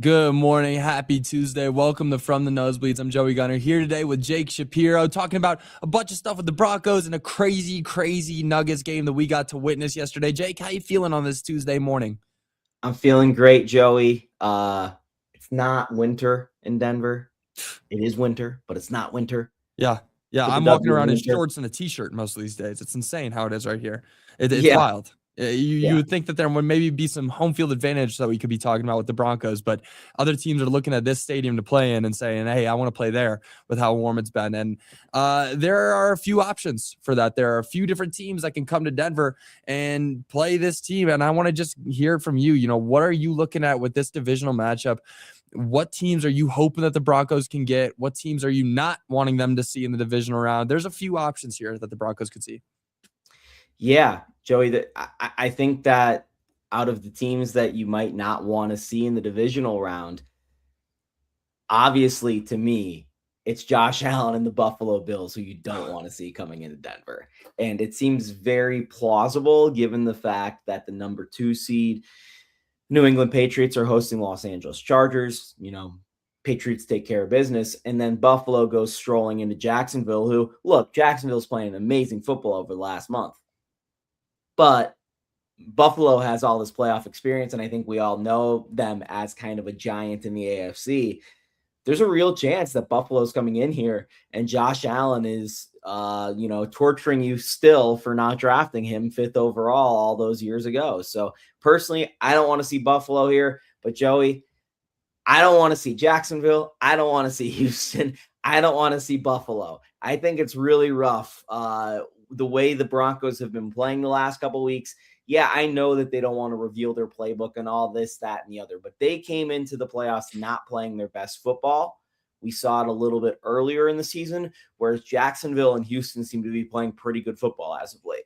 Good morning. Happy Tuesday. Welcome to From the Nosebleeds. I'm Joey Gunnar here today with Jake Shapiro talking about a bunch of stuff with the Broncos and a crazy Nuggets game that we got to witness yesterday. Jake, how you feeling on this Tuesday morning? I'm feeling great, Joey. It's not winter in Denver. It is winter, but it's not winter. Yeah. Put the I'm walking W in around in winter. shorts and a t-shirt most of these days. It's insane how it is right here. It's Yeah, wild. You yeah, would think that there would maybe be some home field advantage that we could be talking about with the Broncos, but other teams are looking at this stadium to play in and saying, hey, I want to play there with how warm it's been. And there are a few options for that. There are a few different teams that can come to Denver and play this team. And I want to just hear from you. What are you looking at with this divisional matchup? What teams are you hoping that the Broncos can get? What teams are you not wanting them to see in the divisional round? There's a few options here that the Broncos could see. yeah, Joey. I think that out of the teams that you might not want to see in the divisional round, obviously to me, it's Josh Allen and the Buffalo Bills who you don't want to see coming into Denver. And it seems very plausible given the fact that the number 2 seed New England Patriots are hosting Los Angeles Chargers. Patriots take care of business. And then Buffalo goes strolling into Jacksonville, who, look, Jacksonville's playing amazing football over the last month. But Buffalo has all this playoff experience, and I think we all know them as kind of a giant in the AFC. There's a real chance that Buffalo's coming in here and Josh Allen is, torturing you still for not drafting him 5th overall all those years ago. So personally, I don't want to see Buffalo here, but Joey, I don't want to see Jacksonville. I don't want to see Houston. I don't want to see Buffalo. I think it's really rough. The way the Broncos have been playing the last couple of weeks. Yeah, I know that they don't want to reveal their playbook and all this, that, and the other, but they came into the playoffs not playing their best football. We saw it a little bit earlier in the season, whereas Jacksonville and Houston seem to be playing pretty good football as of late.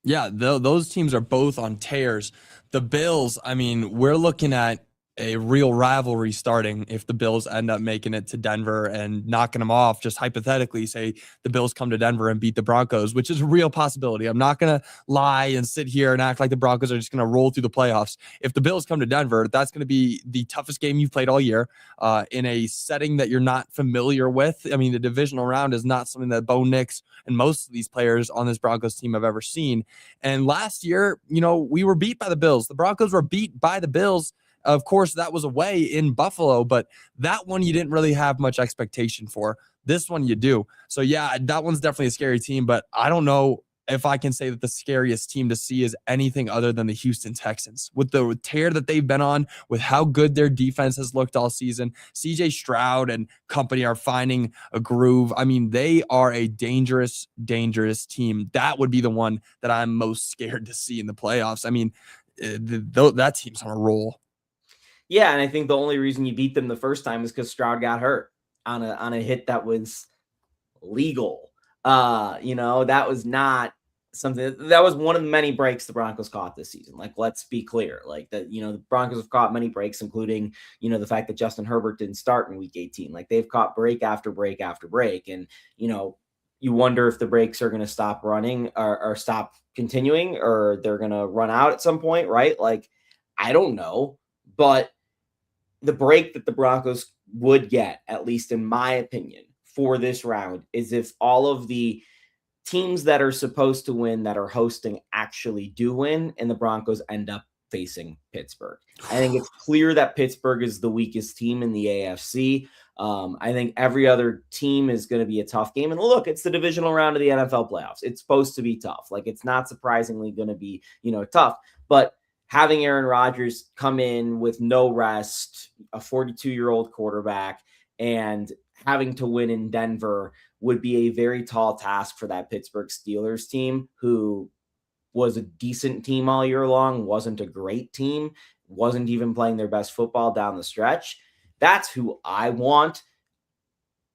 Yeah, those teams are both on tears. The Bills, I mean, we're looking at a real rivalry starting if the Bills end up making it to Denver and knocking them off. Just hypothetically, say the Bills come to Denver and beat the Broncos, which is a real possibility. I'm not going to lie and sit here and act like the Broncos are just going to roll through the playoffs. If the Bills come to Denver, that's going to be the toughest game you've played all year in a setting that you're not familiar with. I mean, the divisional round is not something that Bo Nix and most of these players on this Broncos team have ever seen. And last year, we were beat by the Bills. The Broncos were beat by the Bills. Of course, that was away in Buffalo, but that one you didn't really have much expectation for. This one you do. So, yeah, that one's definitely a scary team, but I don't know if I can say that the scariest team to see is anything other than the Houston Texans. With the tear that they've been on, with how good their defense has looked all season, CJ Stroud and company are finding a groove. I mean, they are a dangerous team. That would be the one that I'm most scared to see in the playoffs. I mean, that team's on a roll. Yeah, and I think the only reason you beat them the first time is because Stroud got hurt on a hit that was legal. That was not something that was one of the many breaks the Broncos caught this season. Like, let's be clear. Like that, the Broncos have caught many breaks, including, the fact that Justin Herbert didn't start in week 18. Like they've caught break after break after break. And, you wonder if the breaks are going to stop running or stop continuing, or they're going to run out at some point, right? Like, I don't know. But the break that the Broncos would get, at least in my opinion, for this round is if all of the teams that are supposed to win that are hosting actually do win and the Broncos end up facing Pittsburgh. I think it's clear that Pittsburgh is the weakest team in the AFC. I think every other team is going to be a tough game. And look, it's the divisional round of the NFL playoffs. It's supposed to be tough. Like, it's not surprisingly going to be, tough. But having Aaron Rodgers come in with no rest, a 42-year-old quarterback, and having to win in Denver would be a very tall task for that Pittsburgh Steelers team, who was a decent team all year long, wasn't a great team, wasn't even playing their best football down the stretch. That's who I want.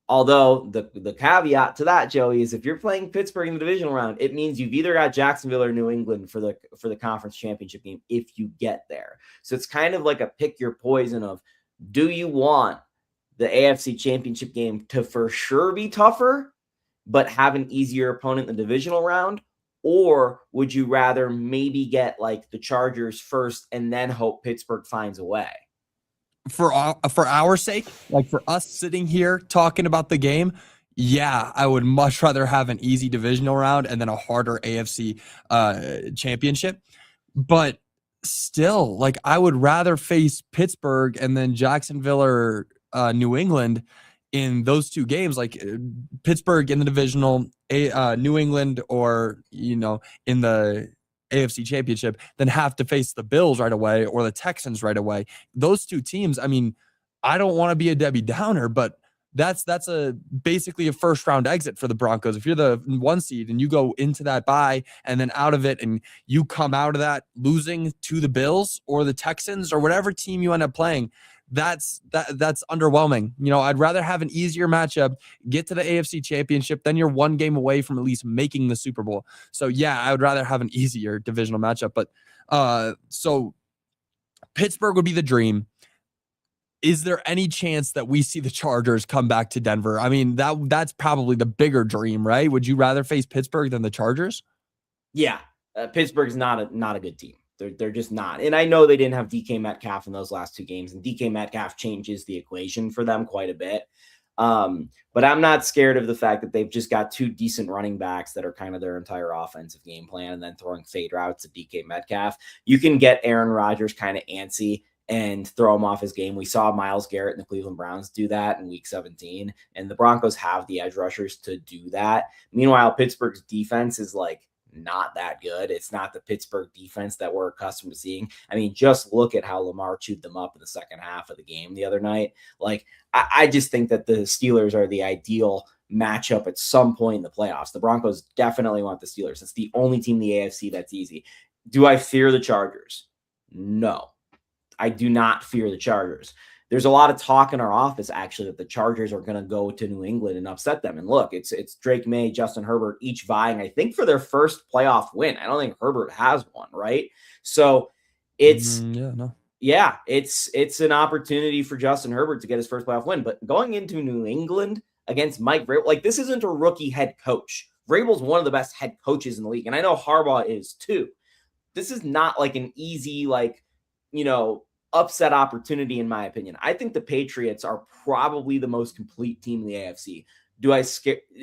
Although the caveat to that, Joey, is if you're playing Pittsburgh in the divisional round, it means you've either got Jacksonville or New England for the conference championship game if you get there. So it's kind of like a pick your poison of, do you want the AFC championship game to for sure be tougher, but have an easier opponent in the divisional round? Or would you rather maybe get like the Chargers first and then hope Pittsburgh finds a way? for our sake, like for us sitting here talking about the game, yeah, I would much rather have an easy divisional round and then a harder AFC championship. But still, like I would rather face Pittsburgh and then Jacksonville or New England in those two games, like Pittsburgh in the divisional, New England, or in the AFC championship, then have to face the Bills right away or the Texans right away. Those two teams, I mean, I don't want to be a Debbie Downer, but that's basically a first round exit for the Broncos. If you're the 1 seed and you go into that bye and then out of it and you come out of that losing to the Bills or the Texans or whatever team you end up playing, that's underwhelming. I'd rather have an easier matchup, get to the AFC championship, then you're 1 game away from at least making the Super Bowl. So yeah, I would rather have an easier divisional matchup. But so Pittsburgh would be the dream. Is there any chance that we see the Chargers come back to Denver? I mean, that's probably the bigger dream, right? Would you rather face Pittsburgh than the Chargers? Yeah, Pittsburgh's not a good team. They're just not. And I know they didn't have DK Metcalf in those last 2 games, and DK Metcalf changes the equation for them quite a bit. But I'm not scared of the fact that they've just got 2 decent running backs that are kind of their entire offensive game plan, and then throwing fade routes to DK Metcalf. You can get Aaron Rodgers kind of antsy and throw him off his game. We saw Myles Garrett and the Cleveland Browns do that in week 17, and the Broncos have the edge rushers to do that. Meanwhile, Pittsburgh's defense is like not that good. It's not the Pittsburgh defense that we're accustomed to seeing. I mean, just look at how Lamar chewed them up in the second half of the game the other night. Like, I just think that the Steelers are the ideal matchup at some point in the playoffs. The Broncos definitely want the Steelers. It's the only team in the AFC that's easy. Do I fear the Chargers? No, I do not fear the Chargers. There's a lot of talk in our office, actually, that the Chargers are going to go to New England and upset them. And look, it's Drake May, Justin Herbert, each vying, I think, for their first playoff win. I don't think Herbert has one, right? So it's it's an opportunity for Justin Herbert to get his first playoff win. But going into New England against Mike Vrabel, like, this isn't a rookie head coach. Vrabel's one of the best head coaches in the league, and I know Harbaugh is too. This is not like an easy, upset opportunity, in my opinion. I think the Patriots are probably the most complete team in the AFC.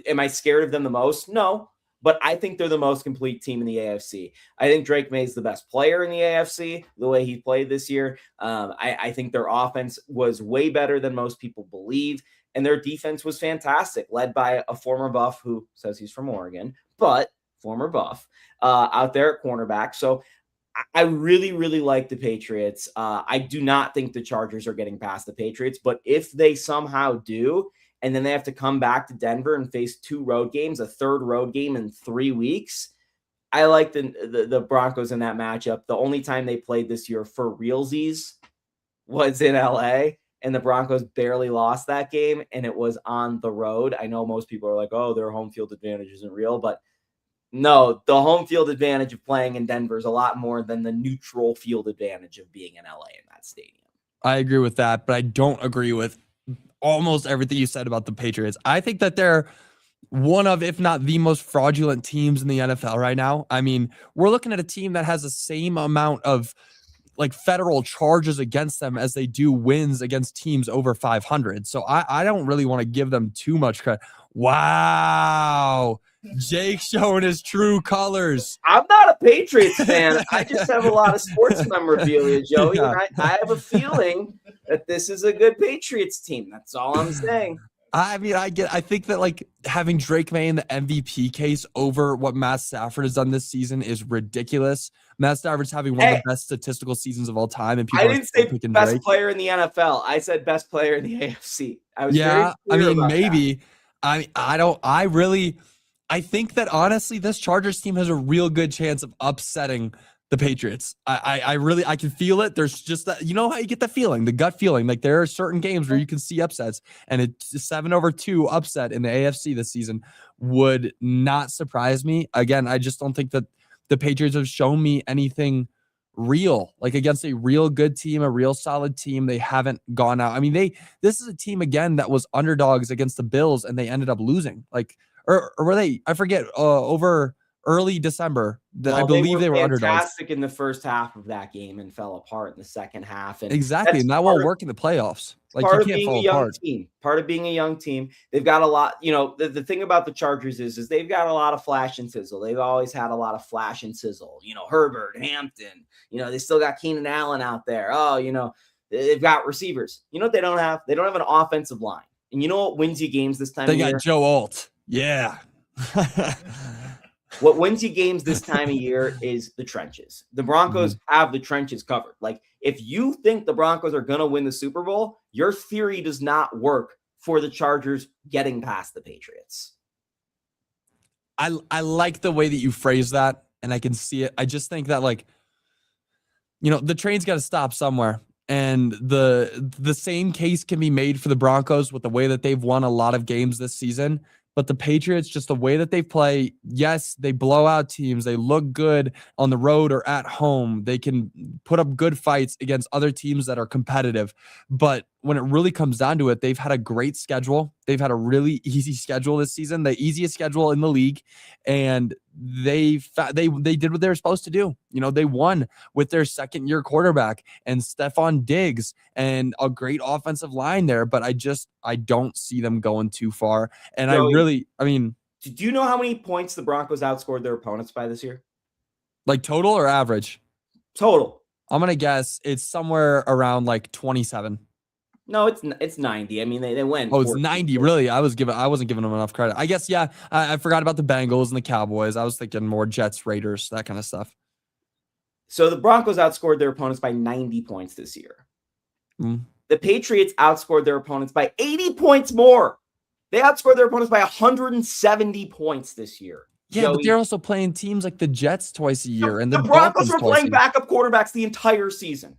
Am I scared of them the most? No, but I think they're the most complete team in the AFC. I think Drake May is the best player in the AFC, the way he played this year. I think their offense was way better than most people believe, and their defense was fantastic, led by a former Buff who says he's from Oregon, but former Buff out there at cornerback. So I really, really like the Patriots. I do not think the Chargers are getting past the Patriots, but if they somehow do, and then they have to come back to Denver and face 2 road games, a 3rd road game in 3 weeks, I like the Broncos in that matchup. The only time they played this year for realsies was in LA, and the Broncos barely lost that game, and it was on the road. I know most people are like, oh, their home field advantage isn't real, but no, the home field advantage of playing in Denver is a lot more than the neutral field advantage of being in LA in that stadium. I agree with that, but I don't agree with almost everything you said about the Patriots. I think that they're one of, if not the most fraudulent teams in the NFL right now. I mean, we're looking at a team that has the same amount of federal charges against them as they do wins against teams over 500. So I don't really want to give them too much credit. Wow. Jake showing his true colors. I'm not a Patriots fan. I just have a lot of sports memorabilia, Joey. Yeah. And I have a feeling that this is a good Patriots team. That's all I'm saying. I mean, I think that having Drake May in the MVP case over what Matt Stafford has done this season is ridiculous. Matt Stafford's having one of the best statistical seasons of all time, and people I didn't say best Drake. Player in the NFL. I said best player in the AFC. Maybe. I think that honestly, this Chargers team has a real good chance of upsetting the Patriots. I can feel it. There's just that, how you get the feeling, the gut feeling. Like, there are certain games where you can see upsets, and it's 7-2 upset in the AFC this season would not surprise me. Again, I just don't think that the Patriots have shown me anything real, against a real good team, a real solid team. They haven't gone out. I mean, this is a team again that was underdogs against the Bills, and they ended up losing. Or were they? I forget. Over early December. Well, I believe they were underdogs. fantastic in the first half of that game and fell apart in the second half. And Exactly, that's and that won't work in the playoffs. Like, you part of can't being a fall young apart. team. Part of being a young team. They've got a lot, the thing about the Chargers is they've got a lot of flash and sizzle. They've always had a lot of flash and sizzle. Herbert, Hampton, they still got Keenan Allen out there. Oh, they've got receivers. You know what they don't have? They don't have an offensive line. And you know what wins you games this time of year? They got Joe Alt. Yeah. What wins you games this time of year is the trenches. The Broncos have the trenches covered. Like, if you think the Broncos are going to win the Super Bowl, your theory does not work for the Chargers getting past the Patriots. I like the way that you phrase that, and I can see it. I just think that, like, the train's got to stop somewhere. And the same case can be made for the Broncos with the way that they've won a lot of games this season. But the Patriots, just the way that they play, yes, they blow out teams. They look good on the road or at home. They can put up good fights against other teams that are competitive. But when it really comes down to it, they've had a great schedule. They've had a really easy schedule this season, the easiest schedule in the league. And they did what they were supposed to do. They won with their second-year quarterback and Stephon Diggs and a great offensive line there. But I don't see them going too far. And Joey, I mean, do you know how many points the Broncos outscored their opponents by this year? like total or average? Total. I'm going to guess it's somewhere around like 27. No, it's 90. I mean, they went. Oh, it's 90. Really? I wasn't giving them enough credit. I guess, yeah. I forgot about the Bengals and the Cowboys. I was thinking more Jets, Raiders, that kind of stuff. So the Broncos outscored their opponents by 90 points this year. The Patriots outscored their opponents by 80 points more. They outscored their opponents by 170 points this year. Yeah, Joey, but they're also playing teams like the Jets twice a year. And the Broncos were playing backup quarterbacks the entire season.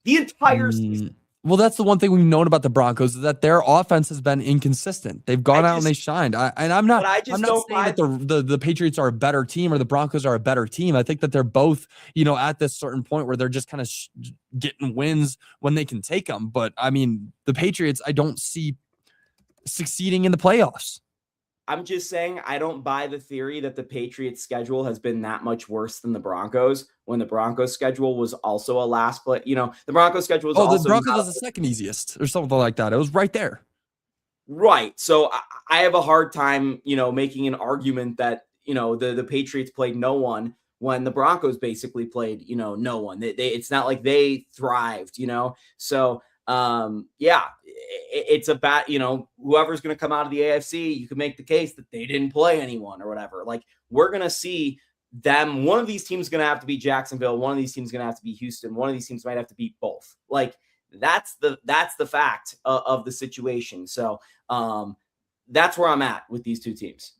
The entire season. Well, that's the one thing we've known about the Broncos is that their offense has been inconsistent. They've gone out and they shined. I'm not saying that the Patriots are a better team or the Broncos are a better team. I think that they're both, at this certain point where they're just kind of getting wins when they can take them. But I mean, the Patriots, I don't see succeeding in the playoffs. I'm just saying I don't buy the theory that the Patriots schedule has been that much worse than the Broncos when the Broncos schedule was also a last play. The Broncos schedule was also the Broncos was the second easiest or something like that. It was right there. Right. So I have a hard time, making an argument that, the Patriots played no one when the Broncos basically played, no one. It's not like they thrived, So it's about, whoever's going to come out of the AFC, you can make the case that they didn't play anyone or whatever. Like, we're going to see them. One of these teams is going to have to be Jacksonville. One of these teams is going to have to be Houston. One of these teams might have to beat both. Like, that's the fact of the situation. So that's where I'm at with these two teams.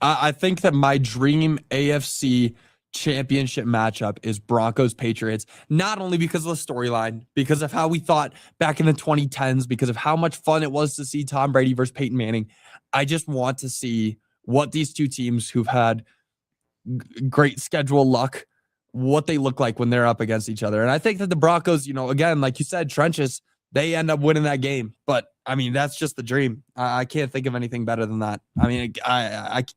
I think that my dream AFC championship matchup is Broncos Patriots, not only because of the storyline, because of how we thought back in the 2010s, because of how much fun it was to see Tom Brady versus Peyton Manning. I just want to see what these two teams who've had great schedule luck, what they look like when they're up against each other. And I think that the Broncos, again, like you said, trenches, they end up winning that game. But I mean, that's just the dream. I can't think of anything better than that. I mean,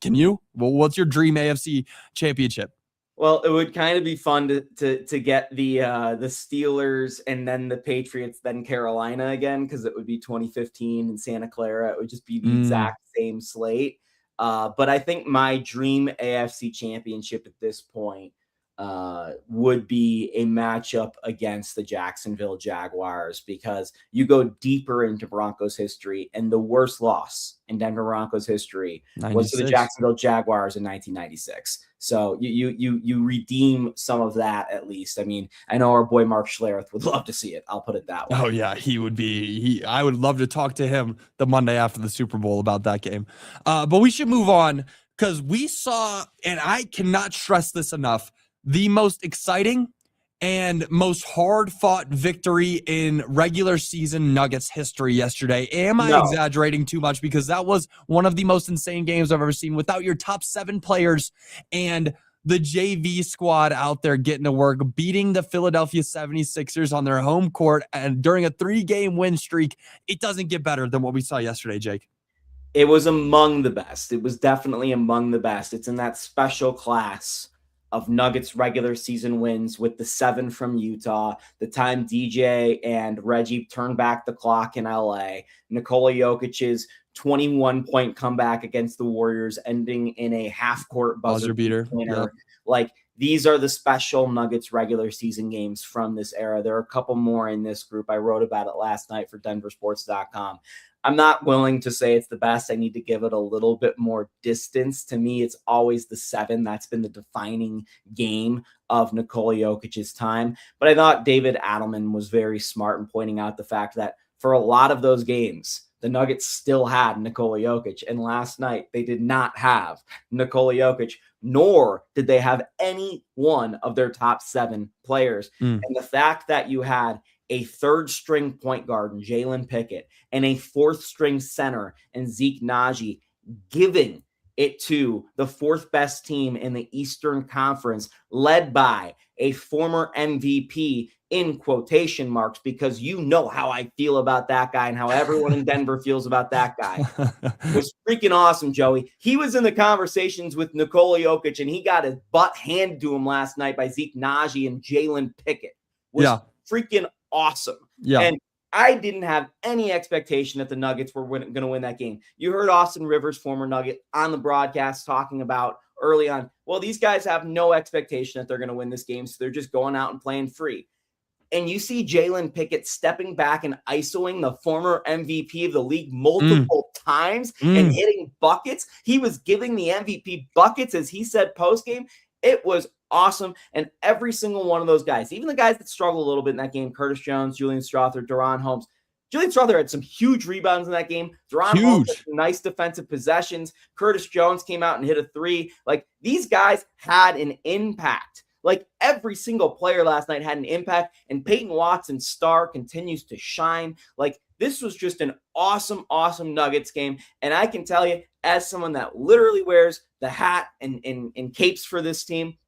can you? Well, what's your dream AFC championship? Well, it would kind of be fun to get the Steelers and then the Patriots, then Carolina again, because it would be 2015 in Santa Clara. It would just be the exact same slate. But I think my dream AFC championship at this point would be a matchup against the Jacksonville Jaguars, because you go deeper into Broncos history, and the worst loss in Denver Broncos history 96. Was to the Jacksonville Jaguars in 1996. So you redeem some of that at least. I mean, I know our boy Mark Schlereth would love to see it. I'll put it that way. Oh yeah, he would be. I would love to talk to him the Monday after the Super Bowl about that game. But we should move on, because we saw, and I cannot stress this enough, the most exciting and most hard-fought victory in regular season Nuggets history yesterday. Am I exaggerating too much? Because that was one of the most insane games I've ever seen, without your top 7 players and the JV squad out there getting to work, beating the Philadelphia 76ers on their home court and during a 3-game win streak. It doesn't get better than what we saw yesterday, Jake. It was among the best. It was definitely among the best. It's in that special class of Nuggets regular season wins with the 7 from Utah, the time DJ and Reggie turned back the clock in LA, Nikola Jokic's 21-point comeback against the Warriors, ending in a half-court buzzer beater winner. Yep. Like, these are the special Nuggets regular season games from this era. There are a couple more in this group. I wrote about it last night for denversports.com. I'm not willing to say it's the best. I need to give it a little bit more distance. To me, it's always the 7. That's been the defining game of Nikola Jokic's time. But I thought David Adelman was very smart in pointing out the fact that for a lot of those games, the Nuggets still had Nikola Jokic. And last night, they did not have Nikola Jokic, nor did they have any one of their top 7 players. And the fact that you had a third-string point guard in Jalen Pickett and a fourth-string center in Zeke Naji, giving it to the 4th best team in the Eastern Conference, led by a former MVP in quotation marks, because you know how I feel about that guy and how everyone in Denver feels about that guy. It was freaking awesome, Joey. He was in the conversations with Nikola Jokic, and he got his butt handed to him last night by Zeke Naji and Jalen Pickett. It was freaking awesome. Yeah. And I didn't have any expectation that the Nuggets were going to win that game. You heard Austin Rivers, former Nugget, on the broadcast talking about early on, well, these guys have no expectation that they're going to win this game, so they're just going out and playing free. And you see Jalen Pickett stepping back and isoing the former MVP of the league multiple times and hitting buckets. He was giving the MVP buckets, as he said post-game. It was awesome. And every single one of those guys, even the guys that struggled a little bit in that game, Curtis Jones, Julian Strawther, Deron Holmes. Julian Strawther had some huge rebounds in that game. Deron Holmes had some nice defensive possessions. Curtis Jones came out and hit a 3. Like, these guys had an impact. Like, every single player last night had an impact, and Payton Watson's star continues to shine. Like, this was just an awesome, awesome Nuggets game. And I can tell you, as someone that literally wears the hat and capes for this team,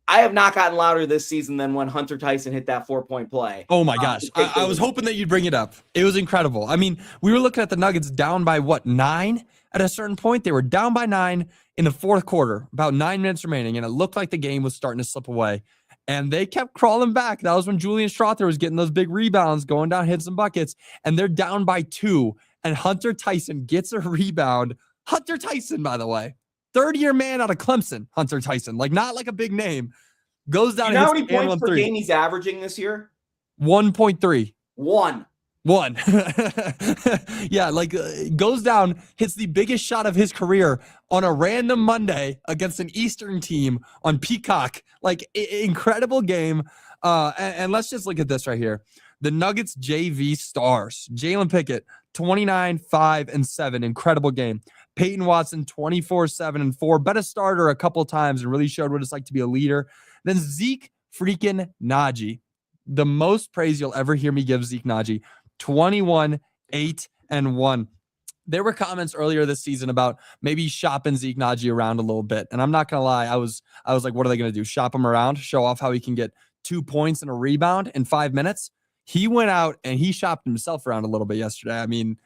I have not gotten louder this season than when Hunter Tyson hit that 4-point play. Oh my gosh. I was hoping that you'd bring it up. It was incredible. I mean, we were looking at the Nuggets down by 9 at a certain point. They were down by 9 in the 4th quarter, about 9 minutes remaining, and it looked like the game was starting to slip away. And they kept crawling back. That was when Julian Strawther was getting those big rebounds, going down, hitting some buckets, and they're down by 2. And Hunter Tyson gets a rebound. Hunter Tyson, by the way, 3rd-year man out of Clemson, Hunter Tyson, like not like a big name, goes down. You know how many points per game he's averaging this year? 1.3. 1. Yeah, like goes down, hits the biggest shot of his career on a random Monday against an Eastern team on Peacock. Like, incredible game. And let's just look at this right here. The Nuggets JV stars, Jalen Pickett, 29, 5, and 7. Incredible game. Payton Watson, 24, 7, and 4. Been a starter a couple of times and really showed what it's like to be a leader. Then Zeke freaking Naji. The most praise you'll ever hear me give Zeke Naji. 21, 8, and 1. There were comments earlier this season about maybe shopping Zeke Naji around a little bit. And I'm not going to lie. I was like, what are they going to do? Shop him around? Show off how he can get 2 points and a rebound in 5 minutes? He went out and he shopped himself around a little bit yesterday. I mean,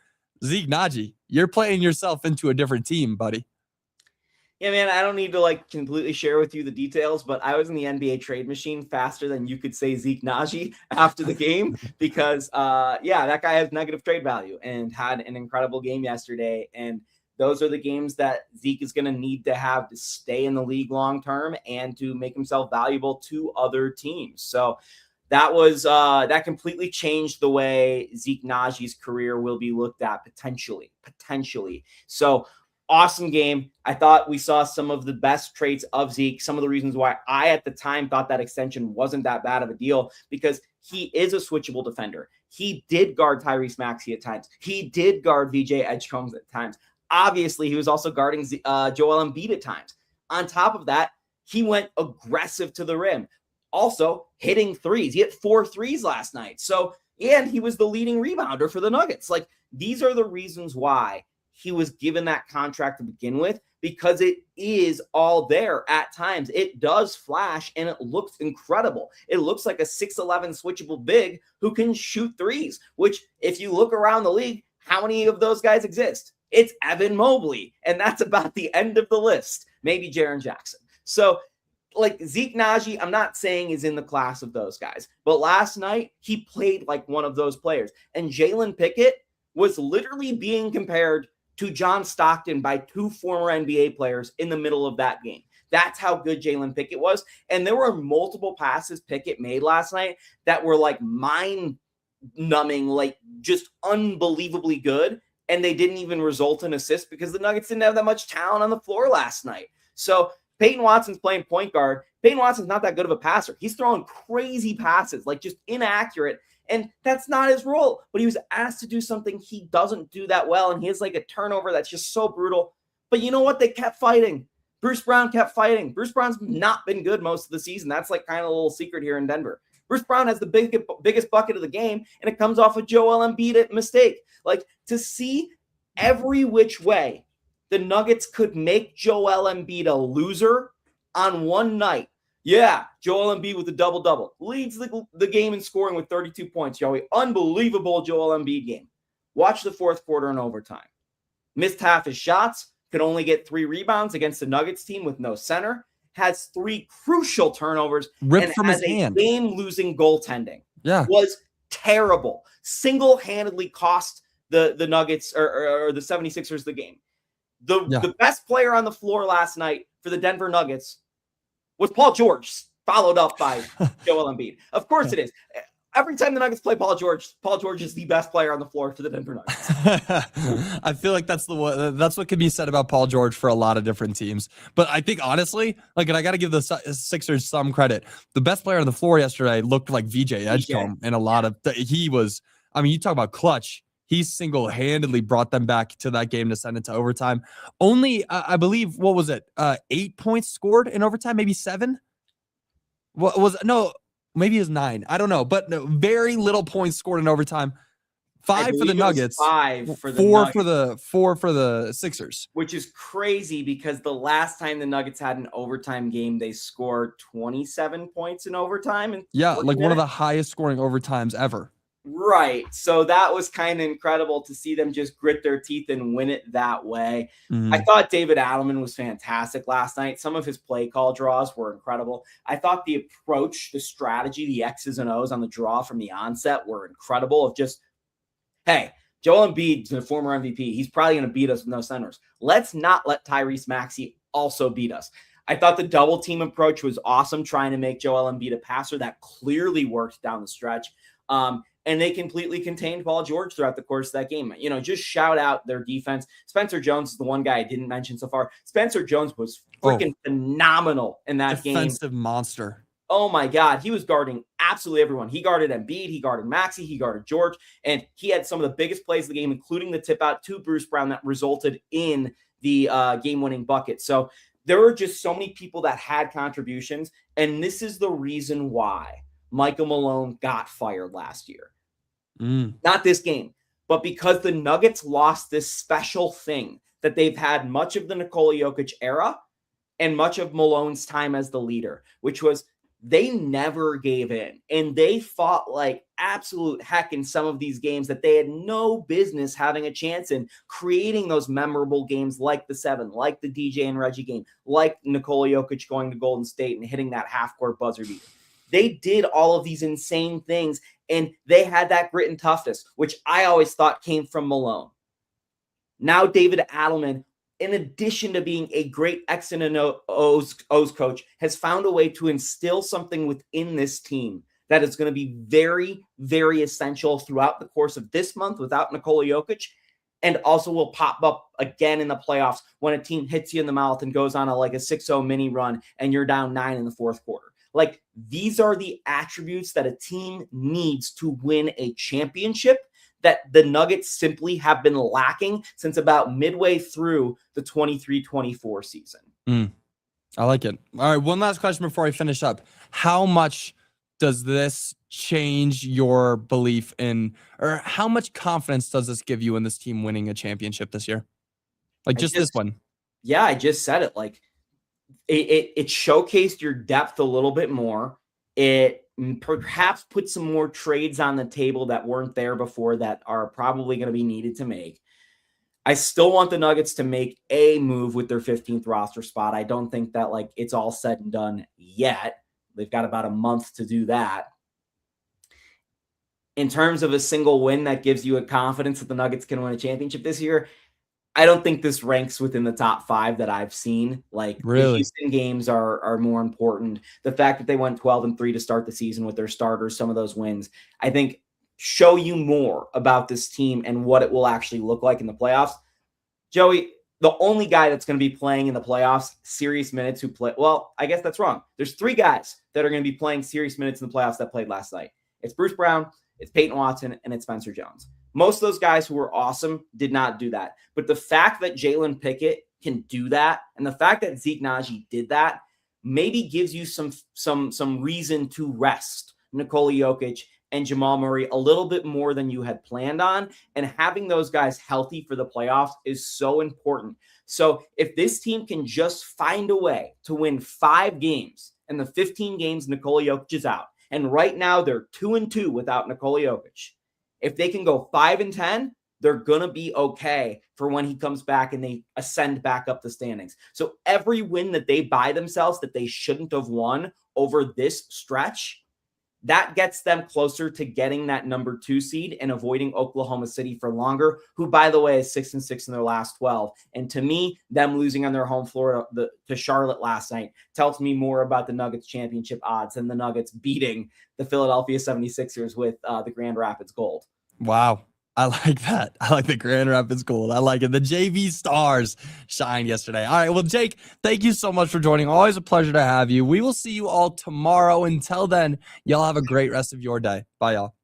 Zeke Naji, you're playing yourself into a different team, buddy. Yeah, man, I don't need to completely share with you the details, but I was in the NBA trade machine faster than you could say Zeke Naji after the game because, that guy has negative trade value and had an incredible game yesterday. And those are the games that Zeke is going to need to have to stay in the league long term and to make himself valuable to other teams. So that was that completely changed the way Zeke Naji's career will be looked at potentially. So awesome game. I thought we saw some of the best traits of Zeke. Some of the reasons why I at the time thought that extension wasn't that bad of a deal, because he is a switchable defender. He did guard Tyrese Maxey at times. He did guard VJ Edgecombe at times. Obviously, he was also guarding Joel Embiid at times. On top of that, he went aggressive to the rim. Also, hitting threes. He hit 4 threes last night. And he was the leading rebounder for the Nuggets. Like, these are the reasons why he was given that contract to begin with, because it is all there at times. It does flash and it looks incredible. It looks like a 6'11" switchable big who can shoot threes, which if you look around the league, How many of those guys exist? It's Evan Mobley, and that's about the end of the list. Maybe Jaren Jackson. So, like, Zeke Naji, I'm not saying is in the class of those guys, but last night he played like one of those players. And Jalen Pickett was literally being compared to John Stockton by two former NBA players in the middle of that game. That's how good Jalen Pickett was. And there were multiple passes Pickett made last night that were like mind-numbing, like just unbelievably good. And they didn't even result in assists because the Nuggets didn't have that much talent on the floor last night. So Payton Watson's playing point guard. Payton Watson's not that good of a passer. He's throwing crazy passes, like just inaccurate. And that's not his role. But he was asked to do something he doesn't do that well. And he has like a turnover that's just so brutal. But you know what? They kept fighting. Bruce Brown kept fighting. Bruce Brown's not been good most of the season. That's like kind of a little secret here in Denver. Bruce Brown has the biggest bucket of the game, and it comes off a Joel Embiid mistake. Like, to see every which way the Nuggets could make Joel Embiid a loser on one night. Yeah, Joel Embiid with a double-double. Leads the game in scoring with 32 points, Joey. Unbelievable Joel Embiid game. Watch the fourth quarter and overtime. Missed half his shots. Could only get 3 rebounds against the Nuggets team with no center. Has 3 crucial turnovers. Ripped from his hand. Game-losing goaltending. Yeah. Was terrible. Single-handedly cost the Nuggets or the 76ers the game. The best player on the floor last night for the Denver Nuggets was Paul George, followed up by Joel Embiid. Of course it is. Every time the Nuggets play Paul George is the best player on the floor for the Denver Nuggets. I feel like that's what can be said about Paul George for a lot of different teams. But I think honestly, like, and I got to give the Sixers some credit. The best player on the floor yesterday looked like VJ Edgecombe in a lot of. He was. I mean, you talk about clutch. He single-handedly brought them back to that game to send it to overtime. Only, I believe, what was it? 8 points scored in overtime, maybe 7. What was no? Maybe it was 9. I don't know, but no, very little points scored in overtime. 5 for the Nuggets. 5 for the 4 Nuggets. 4 for the Sixers. Which is crazy because the last time the Nuggets had an overtime game, they scored 27 points in overtime. Yeah, like one of the highest scoring overtimes ever. Right. So that was kind of incredible to see them just grit their teeth and win it that way. I thought David Adelman was fantastic last night. Some of his play call draws were incredible. I thought the approach, the strategy, the X's and O's on the draw from the onset were incredible. Of just, hey, Joel Embiid's the former MVP. He's probably going to beat us with no centers. Let's not let Tyrese Maxey also beat us. I thought the double team approach was awesome, trying to make Joel Embiid a passer. That clearly worked down the stretch. And they completely contained Paul George throughout the course of that game. You know, just shout out their defense. Spencer Jones is the one guy I didn't mention so far. Spencer Jones was freaking phenomenal in that game. Defensive monster. Oh, my God. He was guarding absolutely everyone. He guarded Embiid. He guarded Maxey. He guarded George. And he had some of the biggest plays of the game, including the tip out to Bruce Brown that resulted in the game-winning bucket. So there were just so many people that had contributions. And this is the reason why Michael Malone got fired last year. Not this game, but because the Nuggets lost this special thing that they've had much of the Nikola Jokic era and much of Malone's time as the leader, which was they never gave in. And they fought like absolute heck in some of these games that they had no business having a chance in, creating those memorable games like the 7, like the DJ and Reggie game, like Nikola Jokic going to Golden State and hitting that half-court buzzer beater. They did all of these insane things, and they had that grit and toughness, which I always thought came from Malone. Now David Adelman, in addition to being a great X and O's coach, has found a way to instill something within this team that is going to be very, very essential throughout the course of this month without Nikola Jokic, and also will pop up again in the playoffs when a team hits you in the mouth and goes on a 6-0 mini run and you're down 9 in the fourth quarter. Like, these are the attributes that a team needs to win a championship that the Nuggets simply have been lacking since about midway through the 23-24 season. I like it. All right, one last question before I finish up. How much does this change your belief in, or how much confidence does this give you in this team winning a championship this year? Like, just this one. Yeah, I just said it. Like, it showcased your depth a little bit more. It perhaps put some more trades on the table that weren't there before that are probably going to be needed to make. I still want the Nuggets to make a move with their 15th roster spot. I don't think that like it's all said and done yet. They've got about a month to do that. In terms of a single win that gives you a confidence that the Nuggets can win a championship this year, I don't think this ranks within the top 5 that I've seen. Like the Houston games are more important. The fact that they went 12-3 to start the season with their starters, some of those wins, I think show you more about this team and what it will actually look like in the playoffs. Joey, the only guy that's going to be playing in the playoffs, serious minutes who play, well, I guess that's wrong. There's 3 guys that are going to be playing serious minutes in the playoffs that played last night. It's Bruce Brown, it's Payton Watson, and it's Spencer Jones. Most of those guys who were awesome did not do that. But the fact that Jalen Pickett can do that, and the fact that Zeke Naji did that, maybe gives you some reason to rest Nikola Jokic and Jamal Murray a little bit more than you had planned on. And having those guys healthy for the playoffs is so important. So if this team can just find a way to win 5 games and the 15 games Nikola Jokic is out, and right now they're 2-2 without Nikola Jokic. If they can go 5-10, they're going to be okay for when he comes back and they ascend back up the standings. So every win that they buy themselves that they shouldn't have won over this stretch, that gets them closer to getting that number 2 seed and avoiding Oklahoma City for longer, who, by the way, is 6-6 in their last 12. And to me, them losing on their home floor to Charlotte last night tells me more about the Nuggets championship odds than the Nuggets beating the Philadelphia 76ers with the Grand Rapids Gold. Wow. I like that. I like the Grand Rapids Gold. I like it. The JV Stars shined yesterday. All right. Well, Jake, thank you so much for joining. Always a pleasure to have you. We will see you all tomorrow. Until then, y'all have a great rest of your day. Bye, y'all.